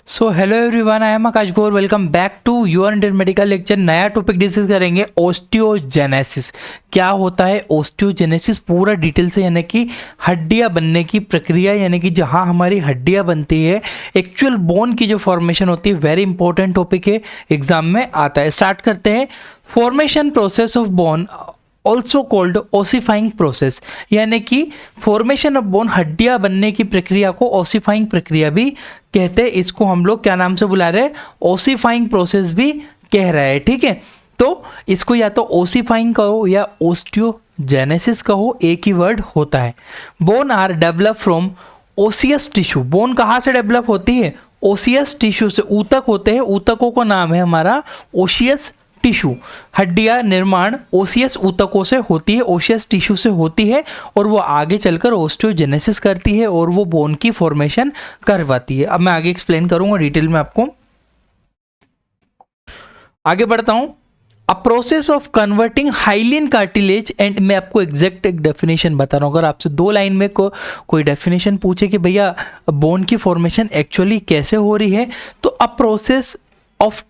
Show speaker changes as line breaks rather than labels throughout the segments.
So hello everyone, I am Akash Gaur. Welcome back to your Indian medical lecture. नया topic discuss करेंगे osteogenesis. क्या होता है ओस्टियोजेनेसिस पूरा डिटेल से, यानी कि हड्डियां बनने की प्रक्रिया, यानी कि जहां हमारी हड्डियां बनती है, एक्चुअल बोन की जो फॉर्मेशन होती है। वेरी इंपॉर्टेंट टॉपिक है, एग्जाम में आता है। स्टार्ट करते हैं। Formation process of bone also called ossifying process, यानी कि फॉर्मेशन ऑफ बोन, हड्डियां बनने की प्रक्रिया को ओसिफाइंग प्रक्रिया भी कहते हैं। इसको हम लोग क्या नाम से बुला रहे हैं? ओसिफाइंग प्रोसेस भी कह रहे हैं। ठीक है, तो इसको या तो ओसिफाइंग कहो या ओस्टियोजेनेसिस कहो, एक ही वर्ड होता है। Bone are develop from osseous tissue. Bone कहाँ से डेवलप होती है? ओसियस टिश्यू से। ऊतक होते हैं, ऊतकों का नाम है हमारा ओसियस टिश्यू। हड्डियां निर्माण ओसियस ऊतकों से होती है, ओसियस टिश्यू से होती है, और वो आगे चलकर ओस्टियोजेनेसिस करती है और वो बोन की फॉर्मेशन करवाती है। अब मैं आगे एक्सप्लेन करूंगा डिटेल में आपको। आगे बढ़ता हूं। A process of converting hyaline cartilage and, मैं आपको एग्जैक्ट एक डेफिनेशन बता रहा हूं। अगर आपसे दो लाइन में कोई डेफिनेशन पूछे कि भैया बोन की फॉर्मेशन एक्चुअली कैसे हो रही है, तो a process of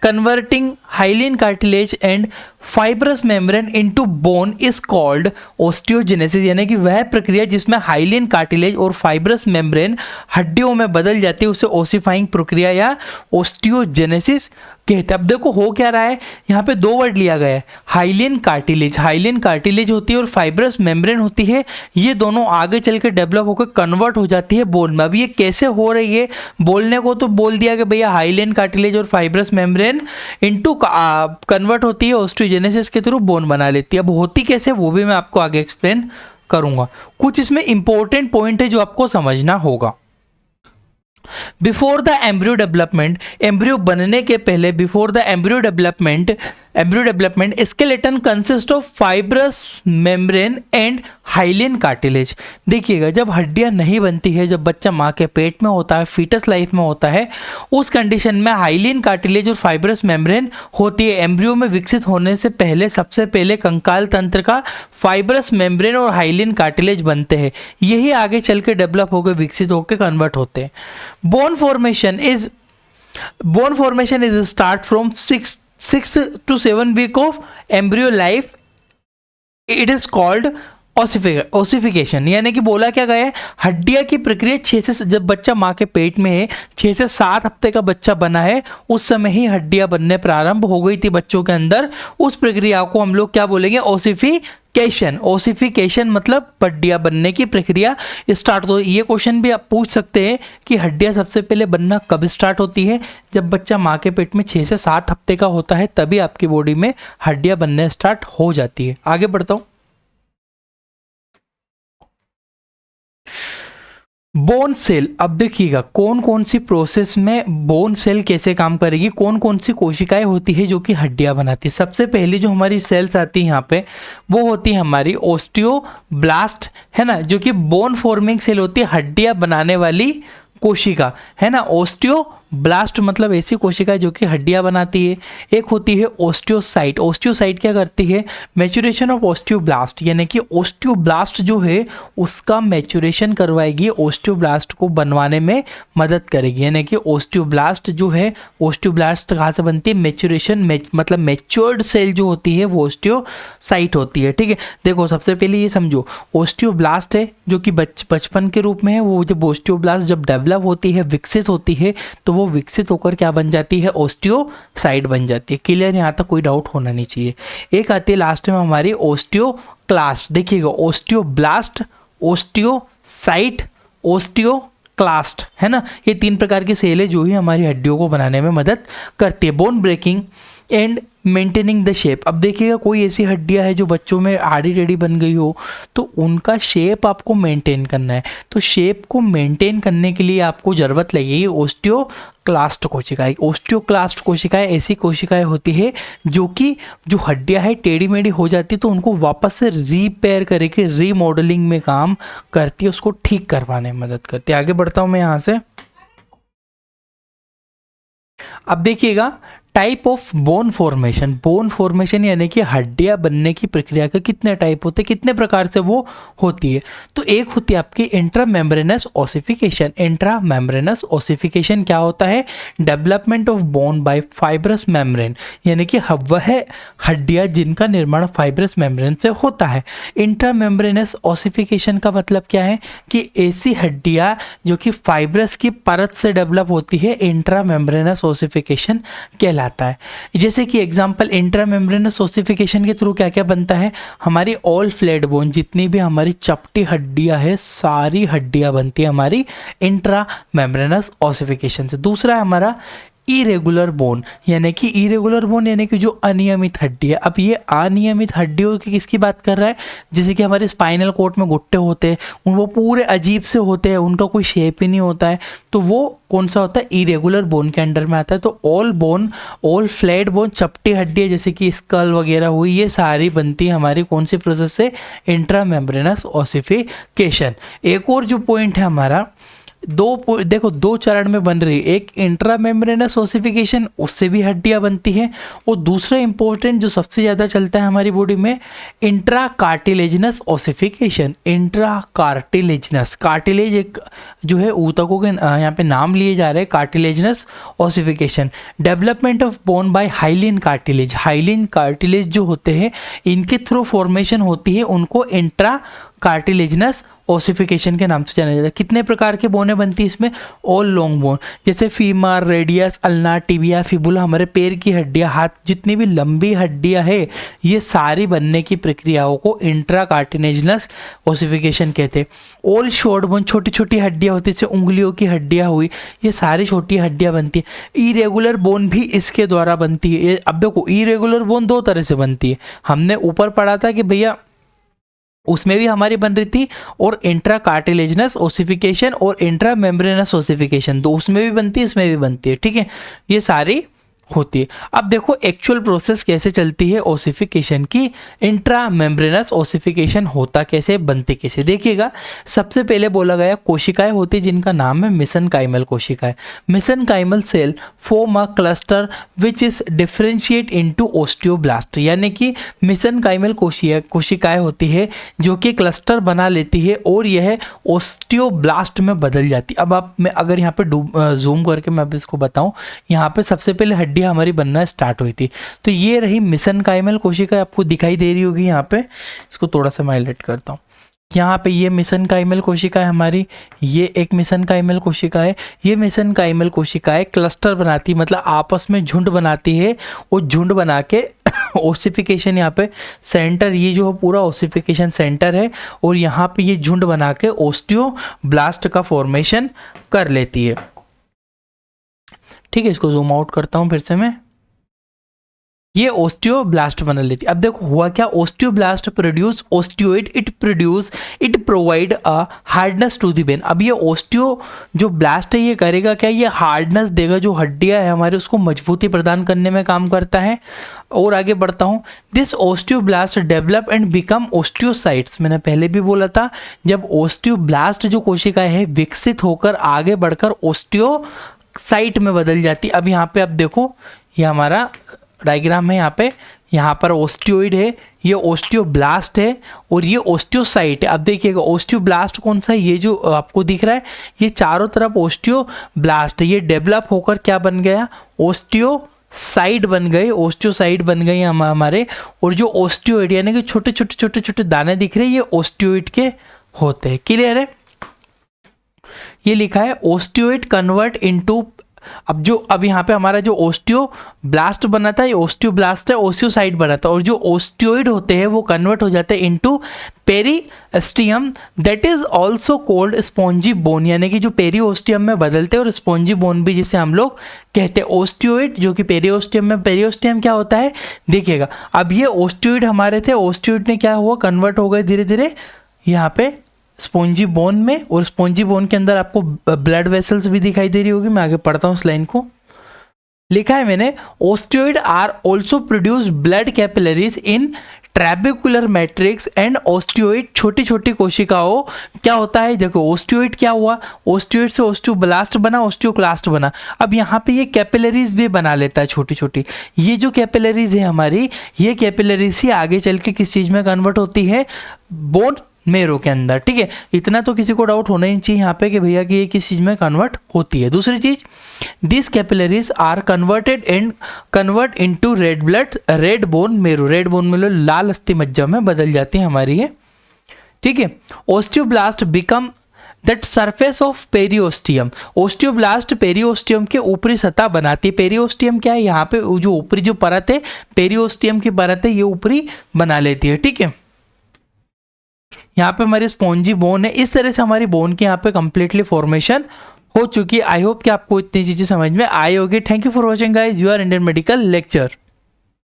converting hyaline cartilage and fibrous membrane into bone is called osteogenesis, यानी कि वह प्रक्रिया जिसमें हाइलिन कार्टिलेज और फाइब्रस मेम्ब्रेन हड्डियों में बदल जाती है उसे ओसिफाइंग प्रक्रिया या ओस्टियोजेनेसिस कहते हैं। अब देखो हो क्या रहा है, यहाँ पे दो वर्ड लिया गया है। हाइलिन कार्टिलेज होती है और फाइब्रस मेम्ब्रेन होती है। ये दोनों आगे चल के डेवलप होकर कन्वर्ट हो जाती है बोन में। अब ये कैसे हो रही है? बोलने को तो बोल दिया कि भैया हाइलिन कार्टिलेज और फाइब्रस मेम्ब्रेन इनटू कन्वर्ट होती है, ओस्टियोजेनेसिस के थ्रू बोन बना लेती है। अब होती कैसे, वो भी मैं आपको आगे एक्सप्लेन करूंगा। कुछ इसमें इंपॉर्टेंट पॉइंट है जो आपको समझना होगा। Before the embryo development, embryo बनने के पहले, before the embryo development skeleton consist of fibrous membrane and hyaline cartilage. देखिएगा, जब हड्डियां नहीं बनती है, जब बच्चा माँ के पेट में होता है, फीटस लाइफ में होता है, उस कंडीशन में हाइलिन कार्टिलेज और फाइब्रस मेम्ब्रेन होती है। एम्ब्रियो में विकसित होने से पहले, सबसे पहले कंकाल तंत्र का फाइब्रस मेम्ब्रेन और हाइलिन कार्टिलेज बनते हैं। यही आगे चल के डेवलप होकर, विकसित होकर कन्वर्ट होते हैं। Bone formation is start from 6 to 7 week of embryo life. It is called ossification, यानी कि बोला क्या गया है, हड्डियां की प्रक्रिया 6 से, जब बच्चा माँ के पेट में है, 6 से 7 हफ्ते का बच्चा बना है, उस समय ही हड्डियां बनने प्रारंभ हो गई थी बच्चों के अंदर। उस प्रक्रिया को हम लोग क्या बोलेंगे? ओसिफिकेशन मतलब हड्डियां बनने की प्रक्रिया स्टार्ट हो। ये क्वेश्चन भी आप पूछ सकते हैं कि हड्डियां सबसे पहले बनना कब स्टार्ट होती है? जब बच्चा माँ के पेट में 6 से 7 हफ्ते का होता है, तभी आपकी बॉडी में हड्डियां बनने स्टार्ट हो जाती है। आगे बढ़ता हूं। बोन सेल, अब देखिएगा कौन कौन सी प्रोसेस में बोन सेल कैसे काम करेगी, कौन कौन सी कोशिकाएं होती है जो कि हड्डियां बनाती है। सबसे पहले जो हमारी सेल्स आती है यहाँ पे, वो होती है हमारी ओस्टियोब्लास्ट, है ना, जो कि बोन फॉर्मिंग सेल होती है, हड्डियां बनाने वाली कोशिका, है ना। ओस्टियोब्लास्ट मतलब ऐसी कोशिका जो कि हड्डियां बनाती है। एक होती है ओस्टियोसाइट। ओस्टियोसाइट क्या करती है? मैच्योरेशन ऑफ ओस्टियोब्लास्ट, यानी कि ओस्टियोब्लास्ट जो है उसका मैच्योरेशन करवाएगी, ओस्टियोब्लास्ट को बनवाने में मदद करेगी। यानी कि ओस्टियोब्लास्ट जो है, ओस्टियोब्लास्ट कहाँ से बनती है? मैच्योरेशन, मतलब मैच्योर्ड सेल जो होती है वो ओस्टियोसाइट होती है। ठीक है, देखो सबसे पहले ये समझो, ओस्टियोब्लास्ट है जो कि बचपन के रूप में है। वो जब ओस्टियोब्लास्ट जब डेवलप होती है, विकसित होती है, तो वो विकसित होकर क्या बन जाती है? ओस्टियोसाइट बन जाती है। क्लियर? यहाँ तक कोई डाउट होना नहीं चाहिए। एक आती है लास्ट में हमारी ओस्टियोक्लास्ट। देखिएगा, ओस्टियोब्लास्ट, ओस्टियोसाइट, ओस्टियोक्लास्ट, है ना। ये 3 प्रकार की सेल है जो ही हमारी हड्डियों को बनाने में मदद करती है। Bone breaking and maintaining the shape. अब देखिएगा, कोई ऐसी हड्डियां है जो बच्चों में आड़ी टेढ़ी बन गई हो, तो उनका शेप आपको मेंटेन करना है। तो शेप को मेंटेन करने के लिए आपको ज़रूरत लगेगी ओस्टियोक्लास्ट कोशिकाएं। ओस्टियोक्लास्ट कोशिकाएं ऐसी कोशिकाएं होती है जो कि जो हड्डियां है टेढ़ी मेढ़ी हो जाती है, तो उनको वापस से रिपेयर करके रीमॉडलिंग में काम करती है, उसको ठीक करवाने में मदद करती है। आगे बढ़ता हूँ मैं यहाँ से। अब देखिएगा, टाइप ऑफ बोन फॉर्मेशन यानी कि हड्डियां बनने की प्रक्रिया के कितने टाइप होते हैं, कितने प्रकार से वो होती है। तो एक होती है आपकी इंट्रामेम्ब्रेनस ओसिफिकेशन। इंट्रामेम्ब्रेनस ओसिफिकेशन क्या होता है? Development of bone by fibrous membrane, यानी कि वह हड्डियां जिनका निर्माण फाइब्रस मेम्ब्रेन से होता है। इंट्रामेम्ब्रेनस ओसिफिकेशन का मतलब क्या है कि ऐसी हड्डियां जो कि फाइब्रस की परत से डेवलप होती है, इंट्रामेम्ब्रेनस ओसिफिकेशन कहलाता है। जैसे कि एग्जांपल, इंट्रामेम्ब्रेनस ओसिफिकेशन के थ्रू क्या क्या बनता है? हमारी ऑल फ्लैट बोन, जितनी भी हमारी चपटी हड्डियां है, सारी हड्डियां बनती है हमारी इंट्रामेम्ब्रेनस ओसिफिकेशन से। दूसरा है हमारा इरेगुलर बोन, यानी कि जो अनियमित हड्डी है। अब ये अनियमित हड्डियों की किसकी बात कर रहा है? जैसे कि हमारे स्पाइनल कॉर्ड में घुट्टे होते हैं, वो पूरे अजीब से होते हैं, उनका कोई शेप ही नहीं होता है, तो वो कौन सा होता है? इरेगुलर बोन के अंडर में आता है। तो ऑल फ्लैट बोन, चपटी हड्डियाँ जैसे कि स्कल वगैरह हुई, ये सारी बनती है हमारी कौन सी प्रोसेस से? इंट्रामेम्ब्रेनस ओसिफिकेशन। एक और जो पॉइंट है हमारा, देखो दो चरण में बन रही है, एक इंट्रामेम्ब्रेनस ओसिफिकेशन, उससे भी हड्डियां बनती हैं, और दूसरा इंपॉर्टेंट जो सबसे ज़्यादा चलता है हमारी बॉडी में, इंट्रा कार्टिलेजिनस ओसिफिकेशन। कार्टिलेज एक जो है ऊतकों के यहाँ पे नाम लिए जा रहे हैं, cartilaginous ossification. Development of bone by hyaline cartilage जो होते हैं, इनके थ्रू फॉर्मेशन होती है, उनको इंट्रा कार्टिलेजिनस ओसिफिकेशन के नाम से जाना जाता है। कितने प्रकार के बोने बनती है इसमें? ऑल लॉन्ग बोन, जैसे femur, radius, ulna, tibia, fibula, हमारे पैर की हड्डियां, हाथ, जितनी भी लंबी हड्डियां है, ये सारी बनने की प्रक्रियाओं को इंट्रा कार्टिलेजिनस ओसिफिकेशन कहते हैं। ऑल शॉर्ट बोन, छोटी छोटी हड्डियां होती है, जैसे उंगलियों की हड्डियां हुई, ये सारी छोटी हड्डियां बनती है। इरेगुलर बोन भी इसके द्वारा बनती है। अब देखो, इरेगुलर बोन दो तरह से बनती है, हमने ऊपर पढ़ा था कि भैया उसमें भी हमारी बन रही थी, और इंट्रा कार्टिलेजिनस ओसिफिकेशन और इंट्रा मेम्ब्रेनस ओसिफिकेशन, तो उसमें भी बनती है, इसमें भी बनती है, ठीक है, ये सारी होती है। अब देखो एक्चुअल प्रोसेस कैसे चलती है ओसिफिकेशन की, इंट्रा मेम्ब्रेनस ओसिफिकेशन होता कैसे, बनती कैसे, देखिएगा। सबसे पहले बोला गया कोशिकाएं होती जिनका नाम है मेसेनकाइमल कोशिकाएं। Mesenchymal cell form a cluster which is differentiate into osteoblast, यानी कि मेसेनकाइमल कोशिकाएं होती है जो कि क्लस्टर बना लेती है और यह ओस्टियोब्लास्ट में बदल जाती है। अब मैं अगर यहाँ पे जूम करके मैं अब इसको बताऊँ, यहाँ पे सबसे पहले हड्डी हमारी बनना स्टार्ट हुई थी, तो ये रही मेसेनकाइमल कोशिका, आपको दिखाई दे रही होगी यहाँ पे, इसको थोड़ा सा मैं हाईलाइट करता हूँ। यहाँ पे ये मेसेनकाइमल कोशिका है हमारी, ये एक मेसेनकाइमल कोशिका है। ये मेसेनकाइमल कोशिकाएं क्लस्टर बनाती, मतलब आपस में झुंड बनाती है, और झुंड बना के ओसिफिकेशन यहाँ पे सेंटर, ये जो पूरा ओसिफिकेशन सेंटर है, और यहाँ पे ये झुंड बना के ओस्टियोब्लास्ट का फॉर्मेशन कर लेती है। ठीक है, इसको जूम आउट करता हूं फिर से मैं, ये ओस्टियोब्लास्ट बना लेती है। अब देखो हुआ क्या, osteoblast produce osteoid, it provide a hardness to the bone. अब ये ओस्टियो जो ब्लास्ट है ये करेगा क्या, ये हार्डनेस देगा, जो हड्डियां है हमारे उसको मजबूती प्रदान करने में काम करता है। और आगे बढ़ता हूँ, this osteoblast develop and become osteocytes. मैंने पहले भी बोला था, जब ओस्टियोब्लास्ट जो कोशिकाएं है विकसित होकर आगे बढ़कर ओस्टियोसाइट में बदल जाती। अब यहाँ पे आप देखो, ये हमारा डायग्राम है, यहाँ पर ओस्टियोइड है, ये ओस्टियोब्लास्ट है, और ये ओस्टियोसाइट है। अब देखिएगा ओस्टियोब्लास्ट कौन सा है, ये जो आपको दिख रहा है, ये चारों तरफ ओस्टियोब्लास्ट है, ये डेवलप होकर क्या बन गया, ओस्टियोसाइट बन गए, ओस्टियोसाइट बन गए हमारे। और जो ओस्टियोइड यानी कि छोटे छोटे दाने दिख रहे हैं, ये ओस्टियोइड के होते हैं। क्लियर है? ये लिखा है ओस्टियोइड कन्वर्ट इनटू, अब यहाँ पे हमारा जो ओस्टियोब्लास्ट बना था, ये ओस्टियोब्लास्ट है, ओस्टियोसाइट बना था, और जो ओस्टियोइड होते हैं वो कन्वर्ट हो जाते हैं into periosteum, that is also called spongy bone, यानी कि जो पेरिओस्टियम में बदलते हैं, और स्पॉन्जी बोन भी जिसे हम लोग कहते हैं। ओस्टियोइड जो कि पेरिओस्टियम में, पेरिओस्टियम क्या होता है देखिएगा, अब ये ओस्टियोइड हमारे थे, ओस्टियोइड ने क्या हुआ, कन्वर्ट हो गए धीरे धीरे यहाँ पे स्पॉन्जी बोन में, और स्पॉन्जी बोन के अंदर आपको ब्लड वेसल्स भी दिखाई दे रही होगी। मैं आगे पढ़ता हूँ इस लाइन को, लिखा है मैंने, osteoid are also produce blood capillaries in trabecular matrix and osteoid, छोटी छोटी कोशिकाओं, क्या होता है देखो, ओस्टियोइड क्या हुआ, ओस्टियोइड से ओस्टियोब्लास्ट बना, ओस्टियोक्लास्ट बना। अब यहाँ पे ये कैपिलरीज भी बना लेता है छोटी छोटी। ये जो कैपिलरीज है हमारी, ये कैपिलरीज ही आगे चल के किस चीज़ में कन्वर्ट होती है, बोन मेरो के अंदर। ठीक है, इतना तो किसी को डाउट होना ही चाहिए यहाँ पे कि भैया कि ये किस चीज़ में कन्वर्ट होती है। दूसरी चीज़, this capillaries are convert into red blood, red bone marrow, red bone marrow लाल अस्थि मज्जा में बदल जाती है हमारी ये। ठीक है, osteoblast become that surface of periosteum, osteoblast periosteum के ऊपरी सतह बनाती है। पेरियोस्टियम क्या है, यहाँ पे जो ऊपरी जो परत है, पेरियोस्टियम की परत है, ये ऊपरी बना लेती है। ठीक है, यहाँ पे हमारी स्पॉन्जी बोन है। इस तरह से हमारी बोन की यहाँ पे कंप्लीटली फॉर्मेशन हो चुकी है। आई होप कि आपको इतनी चीजें समझ में आई होगी। Thank you for watching guys, you are Indian medical lecture.